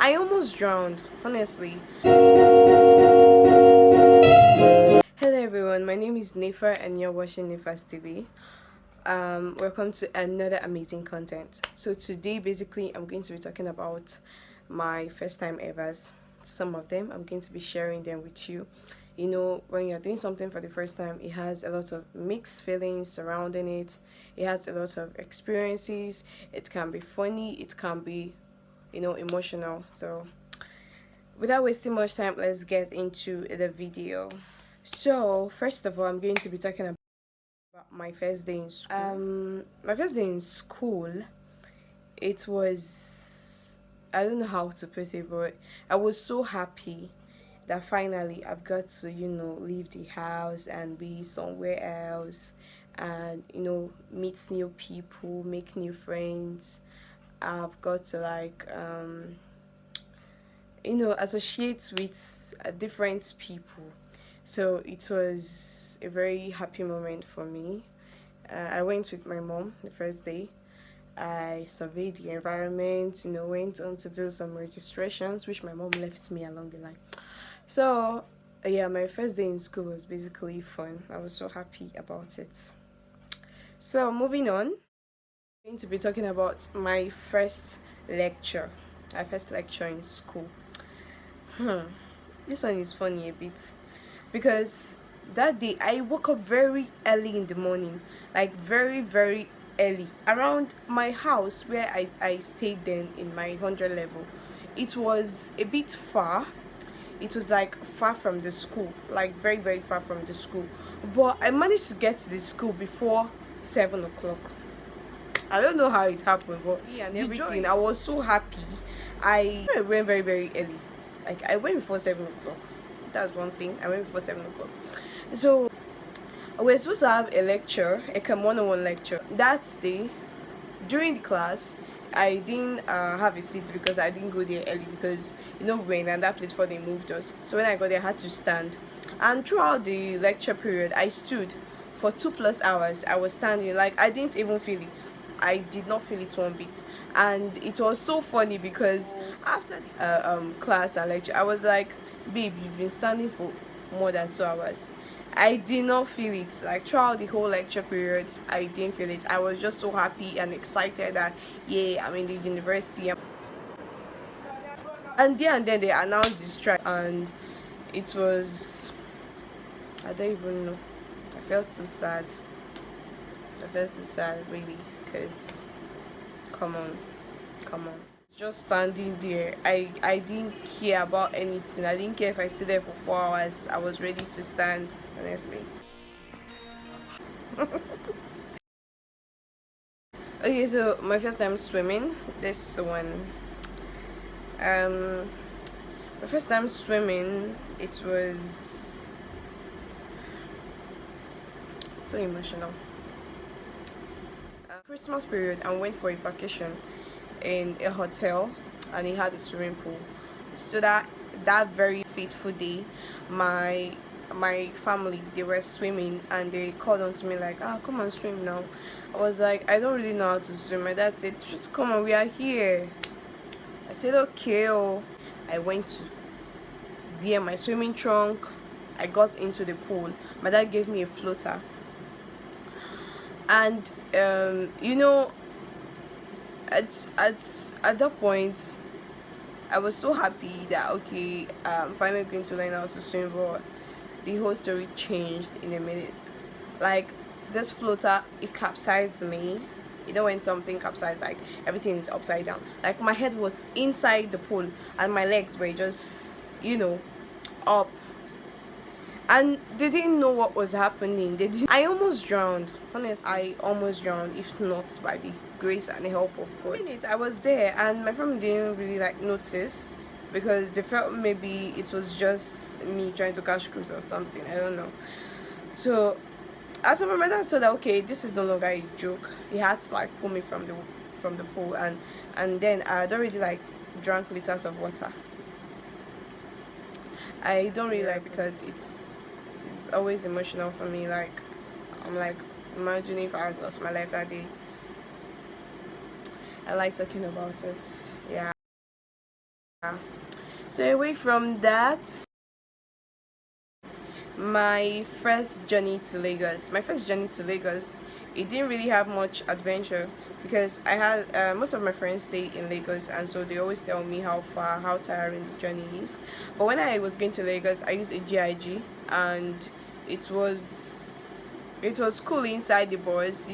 I almost drowned, honestly. Hello everyone, my name is Nifa and you're watching Nifa's TV. Welcome to another amazing content. So today basically I'm going to be talking about my first time evers. Some of them I'm going to be sharing them with you. You know, when you're doing something for the first time, it has a lot of mixed feelings surrounding it. It has a lot of experiences. It can be funny, it can be, emotional. So without wasting much time, let's get into the video. So first of all, I'm going to be talking about my first day in school. My first day in school, it was, I don't know how to put it, but I was so happy that finally I've got to, leave the house and be somewhere else and, meet new people, make new friends. I've got to associate with different people. So it was a very happy moment for me. I went with my mom the first day. I surveyed the environment, went on to do some registrations, which my mom left me along the line. So, yeah, my first day in school was basically fun. I was so happy about it. So, moving on, I'm going to be talking about my first lecture. My first lecture in school. This one is funny a bit because that day I woke up very early in the morning, like very, very early, around my house where I stayed then in my 100 level. It was a bit far. It was like far from the school, like very, very far from the school. But I managed to get to the school before 7 o'clock. I don't know how it happened, but yeah, and everything. I was so happy. I went very, very early. Like I went before 7 o'clock. That's one thing. I went before 7 o'clock. So we're supposed to have a lecture, a Chem 101 lecture. That day, during the class, I didn't have a seat because I didn't go there early because we were in that place before they moved us. So when I got there, I had to stand. And throughout the lecture period, I stood for 2+ hours. I was standing, like I didn't even feel it. I did not feel it one bit, and it was so funny because after the class and lecture, I was like, "Babe, you've been standing for more than 2 hours." I did not feel it. Like throughout the whole lecture period, I didn't feel it. I was just so happy and excited that yeah, I'm in the university. And yeah, and then they announced the strike, and it was, I don't even know. I felt so sad. I felt so sad, really, because come on, come on. Just standing there, I didn't care about anything. I didn't care if I stood there for 4 hours. I was ready to stand, honestly. Okay, so my first time swimming, this one, um my first time swimming, it was so emotional. Christmas period, I went for a vacation in a hotel and it had a swimming pool. So that very fateful day, my family, they were swimming and they called on to me like, come and swim now. I was like, I don't really know how to swim. My dad said, just come on, we are here. I said, okay. I went to wear my swimming trunk. I got into the pool. My dad gave me a floater, and at that point I was so happy that okay, I'm finally going to learn how to swim. But the whole story changed in a minute. Like this floater, it capsized me. You know when something capsizes, like everything is upside down. Like my head was inside the pool and my legs were just up, and they didn't know what was happening. I almost drowned, honestly. I almost drowned, if not by the grace and the help of God. I was there and my family didn't really notice because they felt maybe it was just me trying to catch cruise or something, I don't know. So as my dad said that okay, this is no longer a joke, he had to pull me from the pool, and then I don't really drank liters of water. I don't really because it's always emotional for me. Like I'm like, imagine if I had lost my life that day. I like talking about it. Yeah. So away from that, my first journey to Lagos. It didn't really have much adventure because I had most of my friends stay in Lagos, and so they always tell me how far, how tiring the journey is. But when I was going to Lagos, I used a GIG, and it was it was cool inside the bus.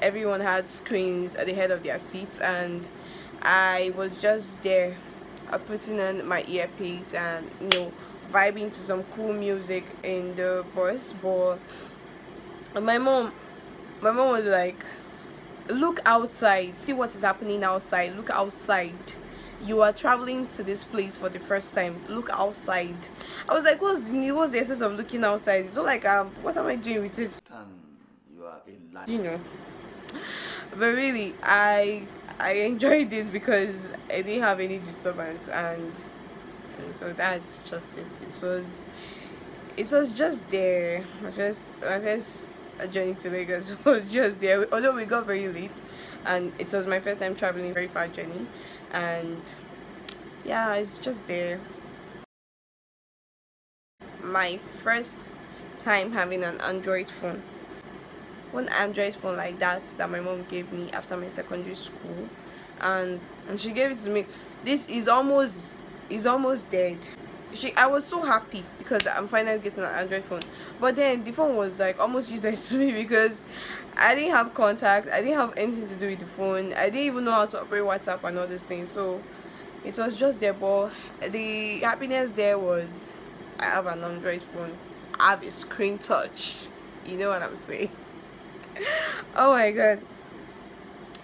Everyone had screens at the head of their seats, and I was just there, putting on my earpiece and vibing to some cool music in the bus. But my mom my mom was like, look outside, see what is happening outside, look outside, you are traveling to this place for the first time, look outside. I was like, what's the essence of looking outside? It's not like, what am I doing with it? You are a liar. But really, I enjoyed this because I didn't have any disturbance, and so that's just it. It was just there. My first journey to Lagos was just there. Although we got very late, and it was my first time traveling a very far journey, and yeah, it's just there. My first time having an Android phone. One Android phone like that my mom gave me after my secondary school, and she gave it to me. This is almost dead. I was so happy because I'm finally getting an Android phone, but then the phone was like almost useless to me because I didn't have contact, I didn't have anything to do with the phone, I didn't even know how to operate WhatsApp and all these things. So it was just there. But the happiness there was, I have an Android phone, I have a screen touch. You know what I'm saying? Oh my god.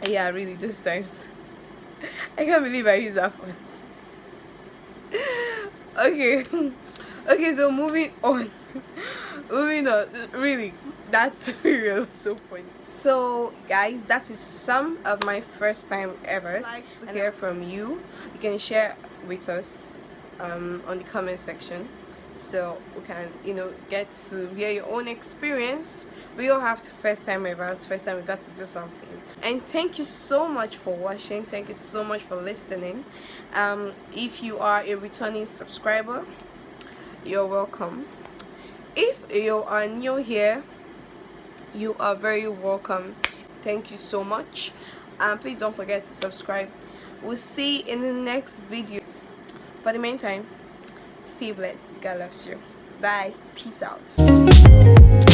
Yeah, really, those times. I can't believe I use that phone. Okay. Okay, so moving on. Moving on. Really, that's really so funny. So guys, that is some of my first time ever. I'd like to hear from you. You can share with us on the comment section, so we can get to hear your own experience. We all have the first time ever. It's first time we got to do something. And thank you so much for watching, thank you so much for listening. If you are a returning subscriber, you're welcome. If you are new here, you are very welcome. Thank you so much, and please don't forget to subscribe. We'll see you in the next video. For the meantime, stay blessed. God loves you. Bye. Peace out.